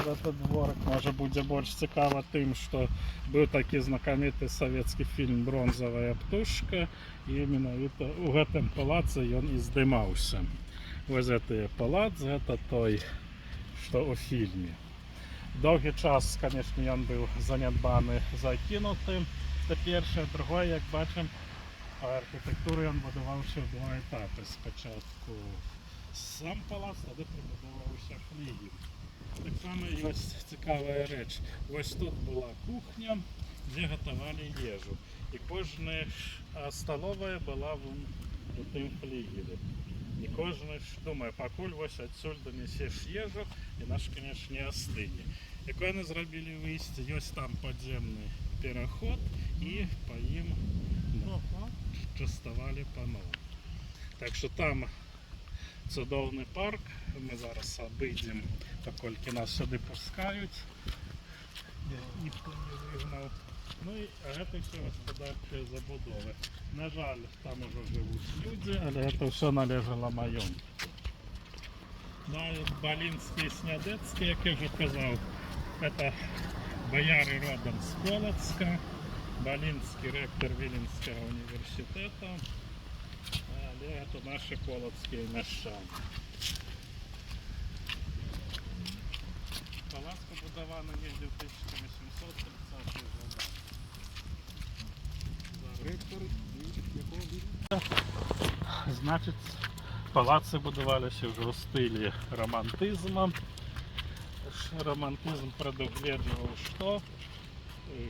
этот дворик. Може буде більш цікаво тим, що був такий знакомитий совєтський фільм «Бронзовая птушка», і іменно у гэтым палаці він і здимався. Ось цей палац, це той, що у фільмі. Довгий час, звісно, він був занедбаний, закинутий. Це перше. Друге, як бачимо, архітектуру він будувався в два етапи. Спочатку сам палац, тоді прибудовувався флігель. Так само і ось цікава річ. Ось тут була кухня, де готували їжу. І кожна столова була в тим флігелі. І кожен думає, покуль ось відсюди донесеш їжу, і наш, звісно, не остине. Як вони зробили виїзд, ось там підземний переход, і по їм частували по-новому. Так що там чудовий парк, ми зараз обійдемо, поки нас сюди пускають, ніхто не вигнав. Ну і це все господарчі забудови. На жаль, там вже живуть люди, але це все належало моєму. Балінський, Снядецький, як я вже казав, це бояри родом з Полоцка, Балінський ректор Віленського університету, але це наші полоцькі мещани. Палац побудований між 1830 років. Ректор якого віку? Значить, палаци будувалися вже у стилі романтизму. Романтизм предугледжував, що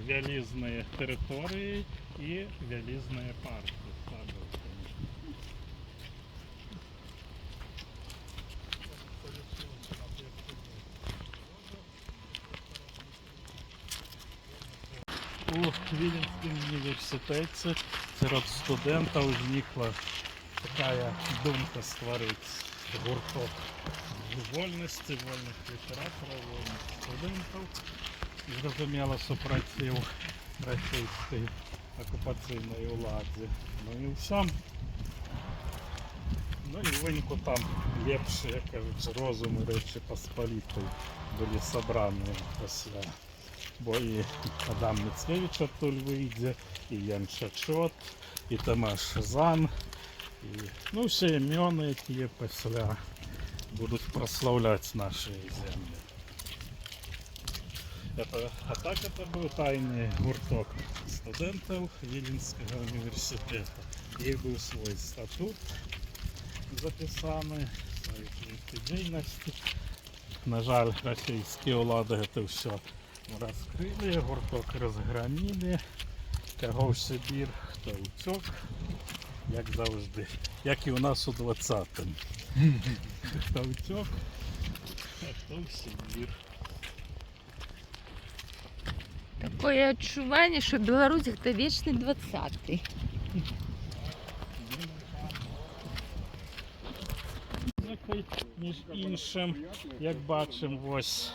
велизные території і велизные парки. У Віленському університеті серед студентів виникла така думка створити гурток вольності, вольних літераторів, вольних студентів. Зрозуміло, супротив російської окупаційної влади. Ну і все. Ну і в винику там лепші, як кажуть, розуми Речі Посполитої були зібрані після. Бо і Адам Міцкевич оттуль вийде, і Ян Шачот, і Томаш Зан, і, ну, всі імена, які після будуть прославляти наші землі. А так це був тайний гурток студентів Віленського університету. Їх був свій статут записаний, свої діяльності. На жаль, російські влади це все розкрили, гурток розгромили, кого в Сибір, хто утек, як завжди, як і у нас у 20-му. Хто утек, а хто в Сибір. Таке відчування, що Білорусь – це вічний 20-й. Між іншим, як бачимо, ось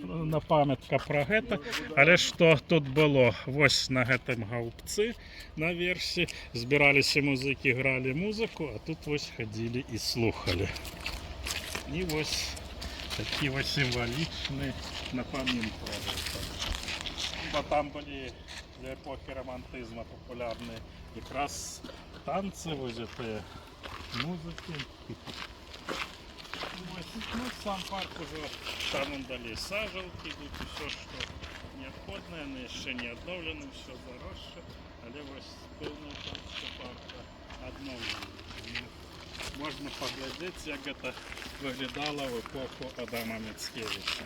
на пам'ятка про це. Але що тут було? Ось на цьому гаубці на версі збиралися музики, грали музику, а тут ось ходили і слухали. І ось такі ось символічні напоминки. Бо там були для епохи романтизму популярні якраз танці, ось ці музики. Ну, сам парк уже там он дали сажалки, тут все, что необходимо, они еще не обновлены, все заросше, але ось повний парка обновлений. Можна поглядеть, як це виглядало в епоху Адама Міцкевича.